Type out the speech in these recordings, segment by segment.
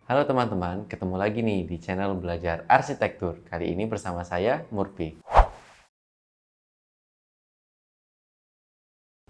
Halo teman-teman, ketemu lagi nih di channel Belajar Arsitektur. Kali ini bersama saya, Murphy.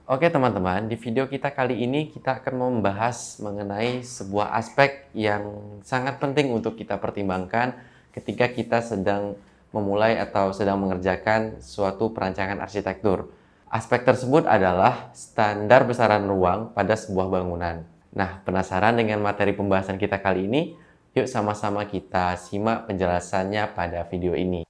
Oke teman-teman, di video kita kali ini kita akan membahas mengenai sebuah aspek yang sangat penting untuk kita pertimbangkan ketika kita sedang memulai atau sedang mengerjakan suatu perancangan arsitektur. Aspek tersebut adalah standar besaran ruang pada sebuah bangunan. Nah, penasaran dengan materi pembahasan kita kali ini? Yuk sama-sama kita simak penjelasannya pada video ini.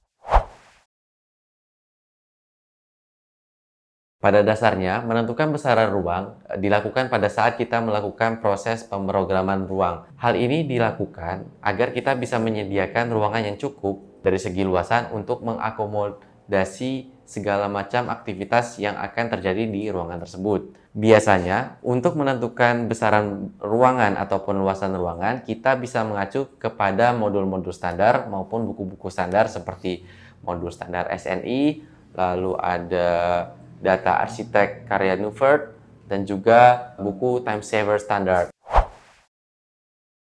Pada dasarnya, menentukan besaran ruang dilakukan pada saat kita melakukan proses pemrograman ruang. Hal ini dilakukan agar kita bisa menyediakan ruangan yang cukup dari segi luasan untuk mengakomodasi segala macam aktivitas yang akan terjadi di ruangan tersebut. Biasanya, untuk menentukan besaran ruangan ataupun luasan ruangan, kita bisa mengacu kepada modul-modul standar maupun buku-buku standar seperti modul standar SNI, lalu ada Data Arsitek karya Newford, dan juga buku Time Saver Standard.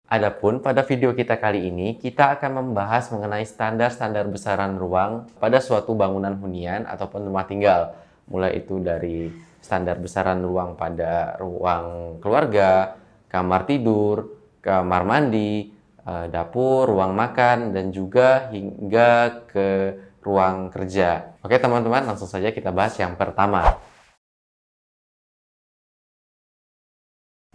Adapun pada video kita kali ini, kita akan membahas mengenai standar-standar besaran ruang pada suatu bangunan hunian ataupun rumah tinggal. Mulai itu dari standar besaran ruang pada ruang keluarga, kamar tidur, kamar mandi, dapur, ruang makan, dan juga hingga ke ruang kerja. Oke teman-teman, langsung saja kita bahas yang pertama.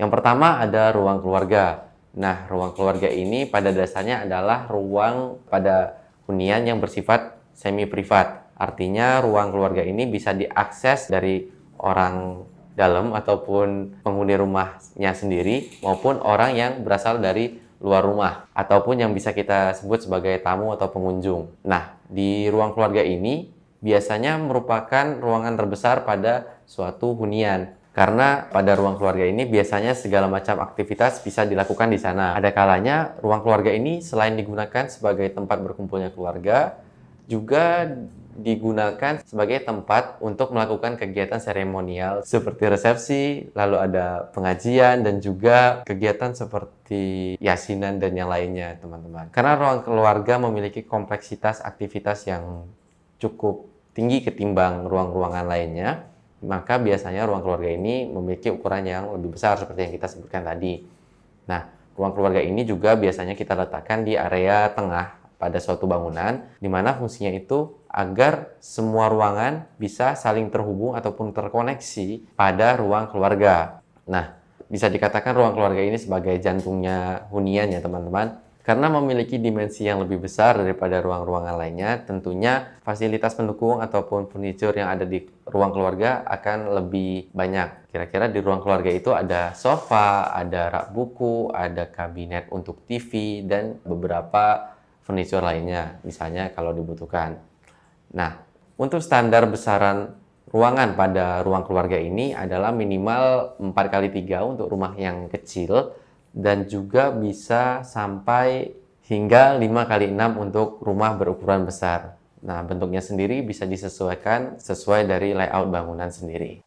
Yang pertama ada ruang keluarga. Nah, ruang keluarga ini pada dasarnya adalah ruang pada hunian yang bersifat semi privat. Artinya ruang keluarga ini bisa diakses dari orang dalam ataupun penghuni rumahnya sendiri maupun orang yang berasal dari luar rumah ataupun yang bisa kita sebut sebagai tamu atau pengunjung. Nah, di ruang keluarga ini biasanya merupakan ruangan terbesar pada suatu hunian. Karena pada ruang keluarga ini biasanya segala macam aktivitas bisa dilakukan di sana. Ada kalanya ruang keluarga ini selain digunakan sebagai tempat berkumpulnya keluarga, juga digunakan sebagai tempat untuk melakukan kegiatan seremonial seperti resepsi, lalu ada pengajian, dan juga kegiatan seperti yasinan dan yang lainnya, teman-teman. Karena ruang keluarga memiliki kompleksitas aktivitas yang cukup tinggi ketimbang ruang-ruangan lainnya, maka biasanya ruang keluarga ini memiliki ukuran yang lebih besar seperti yang kita sebutkan tadi. Nah, ruang keluarga ini juga biasanya kita letakkan di area tengah pada suatu bangunan, di mana fungsinya itu agar semua ruangan bisa saling terhubung ataupun terkoneksi pada ruang keluarga. Nah, bisa dikatakan ruang keluarga ini sebagai jantungnya hunian ya teman-teman. Karena memiliki dimensi yang lebih besar daripada ruang-ruangan lainnya, tentunya fasilitas pendukung ataupun furniture yang ada di ruang keluarga akan lebih banyak. Kira-kira di ruang keluarga itu ada sofa, ada rak buku, ada kabinet untuk TV, dan beberapa furniture lainnya, misalnya kalau dibutuhkan. Nah, untuk standar besaran ruangan pada ruang keluarga ini adalah minimal 4x3 untuk rumah yang kecil, dan juga bisa sampai hingga 5x6 untuk rumah berukuran besar. Nah, bentuknya sendiri bisa disesuaikan sesuai dari layout bangunan sendiri.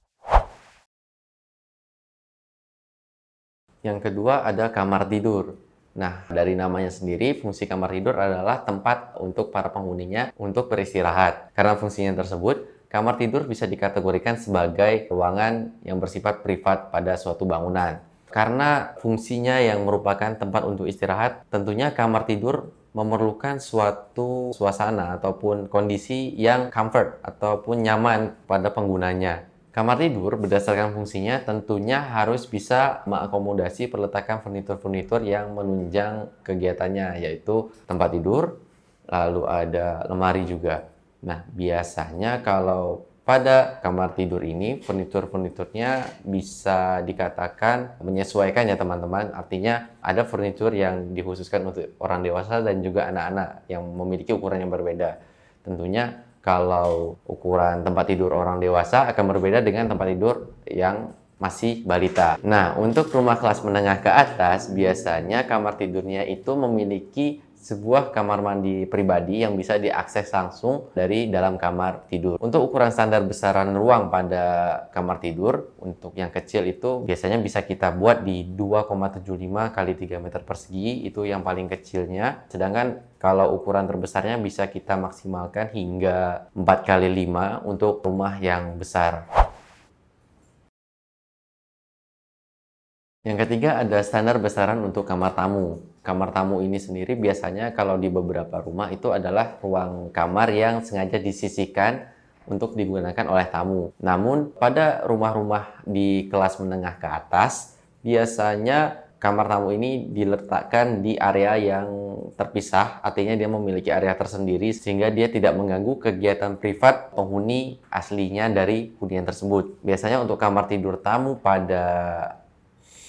Yang kedua ada kamar tidur. Nah, dari namanya sendiri, fungsi kamar tidur adalah tempat untuk para penghuninya untuk beristirahat. Karena fungsinya tersebut, kamar tidur bisa dikategorikan sebagai ruangan yang bersifat privat pada suatu bangunan. Karena fungsinya yang merupakan tempat untuk istirahat, tentunya kamar tidur memerlukan suatu suasana ataupun kondisi yang comfort ataupun nyaman pada penggunanya. Kamar tidur berdasarkan fungsinya tentunya harus bisa mengakomodasi perletakan furnitur-furnitur yang menunjang kegiatannya, yaitu tempat tidur, lalu ada lemari juga. Nah, biasanya kalau pada kamar tidur ini, furnitur-furniturnya bisa dikatakan menyesuaikan ya teman-teman. Artinya ada furnitur yang dikhususkan untuk orang dewasa dan juga anak-anak yang memiliki ukuran yang berbeda. Tentunya kalau ukuran tempat tidur orang dewasa akan berbeda dengan tempat tidur yang masih balita. Nah, untuk rumah kelas menengah ke atas, biasanya kamar tidurnya itu memiliki sebuah kamar mandi pribadi yang bisa diakses langsung dari dalam kamar tidur. Untuk ukuran standar besaran ruang pada kamar tidur, untuk yang kecil itu biasanya bisa kita buat di 2,75 kali 3 meter persegi, itu yang paling kecilnya. Sedangkan kalau ukuran terbesarnya bisa kita maksimalkan hingga 4 kali 5 untuk rumah yang besar. Yang ketiga ada standar besaran untuk kamar tamu. Kamar tamu ini sendiri biasanya kalau di beberapa rumah itu adalah ruang kamar yang sengaja disisihkan untuk digunakan oleh tamu. Namun pada rumah-rumah di kelas menengah ke atas, biasanya kamar tamu ini diletakkan di area yang terpisah, artinya dia memiliki area tersendiri sehingga dia tidak mengganggu kegiatan privat penghuni aslinya dari hunian tersebut. Biasanya untuk kamar tidur tamu pada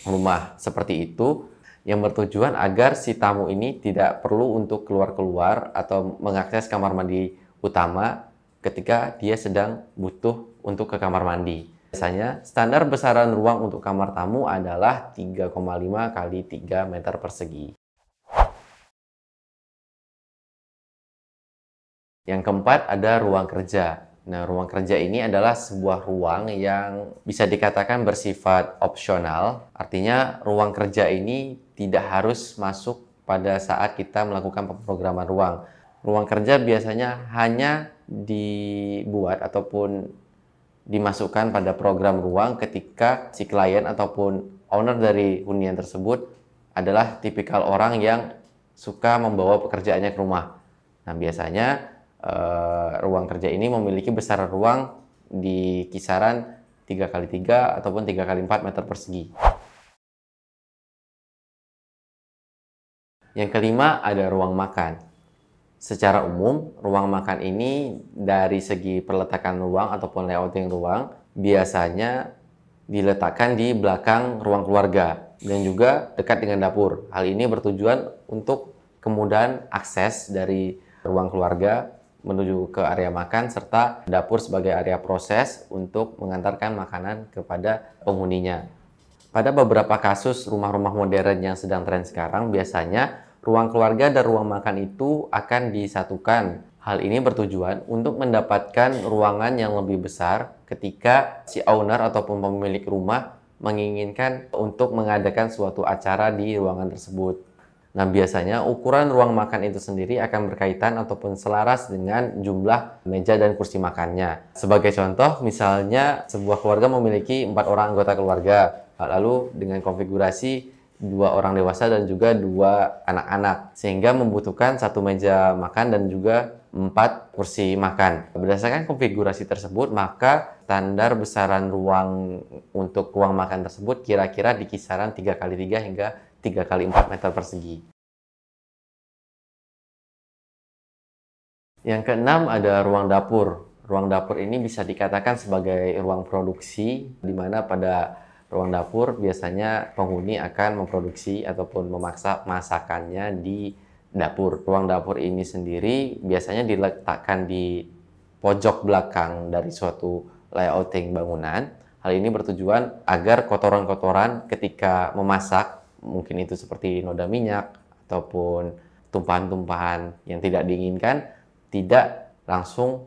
rumah seperti itu yang bertujuan agar si tamu ini tidak perlu untuk keluar-keluar atau mengakses kamar mandi utama ketika dia sedang butuh untuk ke kamar mandi. Biasanya standar besaran ruang untuk kamar tamu adalah 3,5 kali 3 meter persegi. Yang keempat ada ruang kerja. Nah, ruang kerja ini adalah sebuah ruang yang bisa dikatakan bersifat opsional. Artinya, ruang kerja ini tidak harus masuk pada saat kita melakukan pemrograman ruang. Ruang kerja biasanya hanya dibuat ataupun dimasukkan pada program ruang ketika si klien ataupun owner dari hunian tersebut adalah tipikal orang yang suka membawa pekerjaannya ke rumah. Nah, biasanya ruang kerja ini memiliki besaran ruang di kisaran 3 kali 3 ataupun 3 kali 4 meter persegi. Yang kelima ada ruang makan. Secara umum, ruang makan ini dari segi perletakan ruang ataupun layouting ruang biasanya diletakkan di belakang ruang keluarga dan juga dekat dengan dapur. Hal ini bertujuan untuk kemudahan akses dari ruang keluarga menuju ke area makan serta dapur sebagai area proses untuk mengantarkan makanan kepada penghuninya. Pada beberapa kasus rumah-rumah modern yang sedang tren sekarang, biasanya ruang keluarga dan ruang makan itu akan disatukan. Hal ini bertujuan untuk mendapatkan ruangan yang lebih besar ketika si owner ataupun pemilik rumah menginginkan untuk mengadakan suatu acara di ruangan tersebut. Nah, biasanya ukuran ruang makan itu sendiri akan berkaitan ataupun selaras dengan jumlah meja dan kursi makannya. Sebagai contoh, misalnya sebuah keluarga memiliki 4 orang anggota keluarga, lalu dengan konfigurasi 2 orang dewasa dan juga 2 anak-anak, sehingga membutuhkan 1 meja makan dan juga 4 kursi makan. Berdasarkan konfigurasi tersebut, maka standar besaran ruang untuk ruang makan tersebut kira-kira di kisaran 3 kali 3 hingga 3 kali 4 meter persegi. Yang keenam ada ruang dapur. Ruang dapur ini bisa dikatakan sebagai ruang produksi, di mana pada ruang dapur biasanya penghuni akan memproduksi ataupun memaksa masakannya di dapur. Ruang dapur ini sendiri biasanya diletakkan di pojok belakang dari suatu layouting bangunan. Hal ini bertujuan agar kotoran-kotoran ketika memasak, mungkin itu seperti noda minyak ataupun tumpahan-tumpahan yang tidak diinginkan, tidak langsung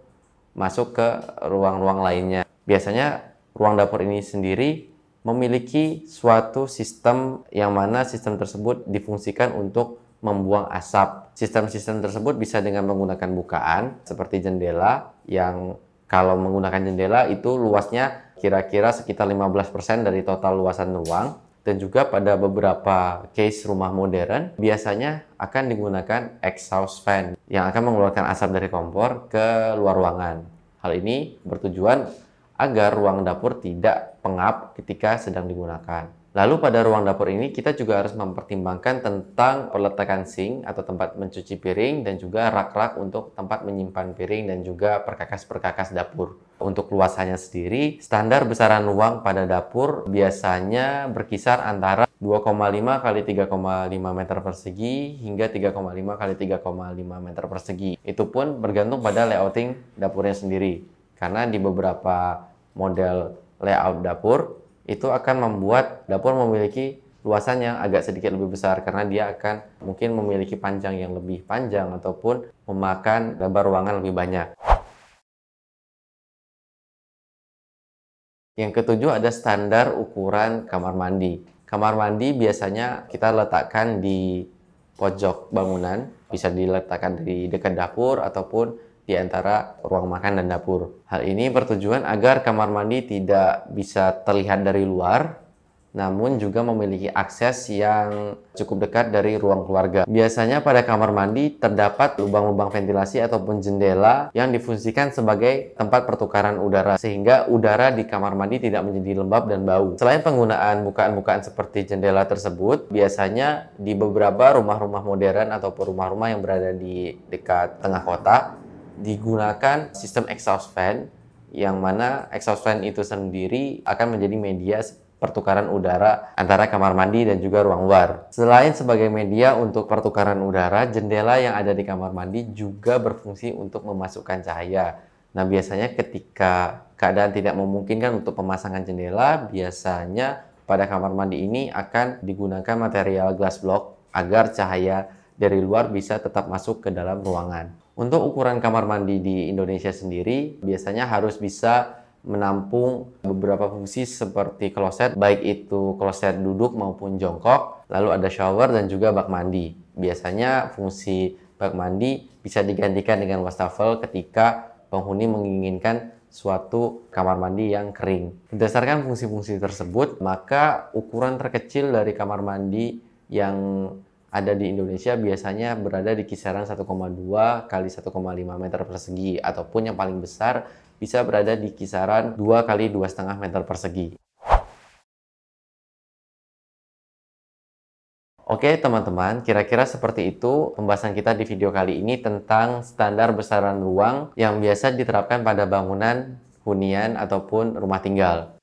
masuk ke ruang-ruang lainnya. Biasanya ruang dapur ini sendiri memiliki suatu sistem yang mana sistem tersebut difungsikan untuk membuang asap. Sistem-sistem tersebut bisa dengan menggunakan bukaan seperti jendela, yang kalau menggunakan jendela itu luasnya kira-kira sekitar 15% dari total luasan ruang. Dan juga pada beberapa case rumah modern biasanya akan digunakan exhaust fan yang akan mengeluarkan asap dari kompor ke luar ruangan. Hal ini bertujuan agar ruang dapur tidak pengap ketika sedang digunakan. Lalu pada ruang dapur ini kita juga harus mempertimbangkan tentang peletakan sink atau tempat mencuci piring dan juga rak-rak untuk tempat menyimpan piring dan juga perkakas-perkakas dapur. Untuk luasannya sendiri, standar besaran ruang pada dapur biasanya berkisar antara 2,5 kali 3,5 meter persegi hingga 3,5 kali 3,5 meter persegi. Itu pun bergantung pada layouting dapurnya sendiri. Karena di beberapa model layout dapur itu akan membuat dapur memiliki luasan yang agak sedikit lebih besar karena dia akan mungkin memiliki panjang yang lebih panjang ataupun memakan lebar ruangan lebih banyak. Yang ketujuh ada standar ukuran kamar mandi. Kamar mandi biasanya kita letakkan di pojok bangunan, bisa diletakkan di dekat dapur ataupun di antara ruang makan dan dapur. Hal ini bertujuan agar kamar mandi tidak bisa terlihat dari luar, namun juga memiliki akses yang cukup dekat dari ruang keluarga. Biasanya pada kamar mandi terdapat lubang-lubang ventilasi ataupun jendela yang difungsikan sebagai tempat pertukaran udara, sehingga udara di kamar mandi tidak menjadi lembab dan bau. Selain penggunaan bukaan-bukaan seperti jendela tersebut, biasanya di beberapa rumah-rumah modern ataupun rumah-rumah yang berada di dekat tengah kota, digunakan sistem exhaust fan, yang mana exhaust fan itu sendiri akan menjadi media pertukaran udara antara kamar mandi dan juga ruang luar. Selain sebagai media untuk pertukaran udara, jendela yang ada di kamar mandi juga berfungsi untuk memasukkan cahaya. Nah, biasanya ketika keadaan tidak memungkinkan untuk pemasangan jendela, biasanya pada kamar mandi ini akan digunakan material glass block agar cahaya dari luar bisa tetap masuk ke dalam ruangan. Untuk ukuran kamar mandi di Indonesia sendiri, biasanya harus bisa menampung beberapa fungsi seperti kloset, baik itu kloset duduk maupun jongkok, lalu ada shower dan juga bak mandi. Biasanya fungsi bak mandi bisa digantikan dengan wastafel ketika penghuni menginginkan suatu kamar mandi yang kering. Berdasarkan fungsi-fungsi tersebut, maka ukuran terkecil dari kamar mandi yang ada di Indonesia biasanya berada di kisaran 1,2 kali 1,5 meter persegi, ataupun yang paling besar bisa berada di kisaran 2 kali 2,5 meter persegi. Oke teman-teman, kira-kira seperti itu pembahasan kita di video kali ini tentang standar besaran ruang yang biasa diterapkan pada bangunan hunian ataupun rumah tinggal.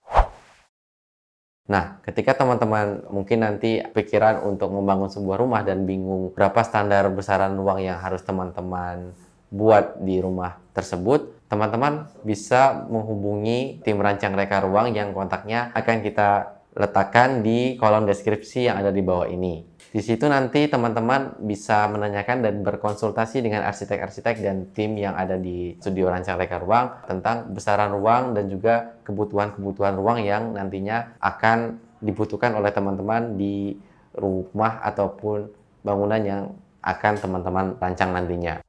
Nah, ketika teman-teman mungkin nanti pikiran untuk membangun sebuah rumah dan bingung berapa standar besaran ruang yang harus teman-teman buat di rumah tersebut, teman-teman bisa menghubungi tim rancang reka ruang yang kontaknya akan kita letakkan di kolom deskripsi yang ada di bawah ini. Di situ nanti teman-teman bisa menanyakan dan berkonsultasi dengan arsitek-arsitek dan tim yang ada di studio rancang reka ruang tentang besaran ruang dan juga kebutuhan-kebutuhan ruang yang nantinya akan dibutuhkan oleh teman-teman di rumah ataupun bangunan yang akan teman-teman rancang nantinya.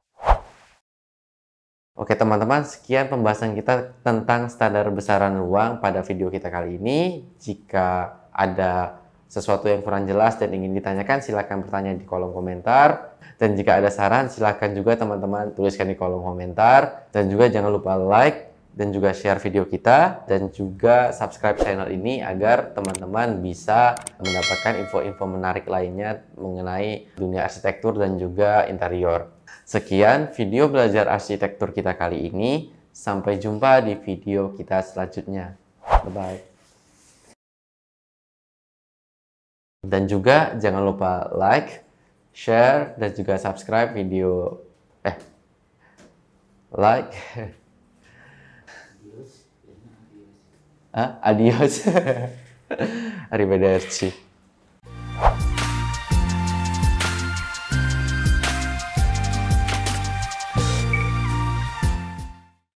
Oke teman-teman, sekian pembahasan kita tentang standar besaran ruang pada video kita kali ini. Jika ada sesuatu yang kurang jelas dan ingin ditanyakan, silakan bertanya di kolom komentar. Dan jika ada saran, silakan juga teman-teman tuliskan di kolom komentar. Dan juga jangan lupa like dan juga share video kita. Dan juga subscribe channel ini agar teman-teman bisa mendapatkan info-info menarik lainnya mengenai dunia arsitektur dan juga interior. Sekian video belajar arsitektur kita kali ini. Sampai jumpa di video kita selanjutnya. Bye-bye. Dan juga jangan lupa like, share, dan juga subscribe video like. Adios. Arrivederci.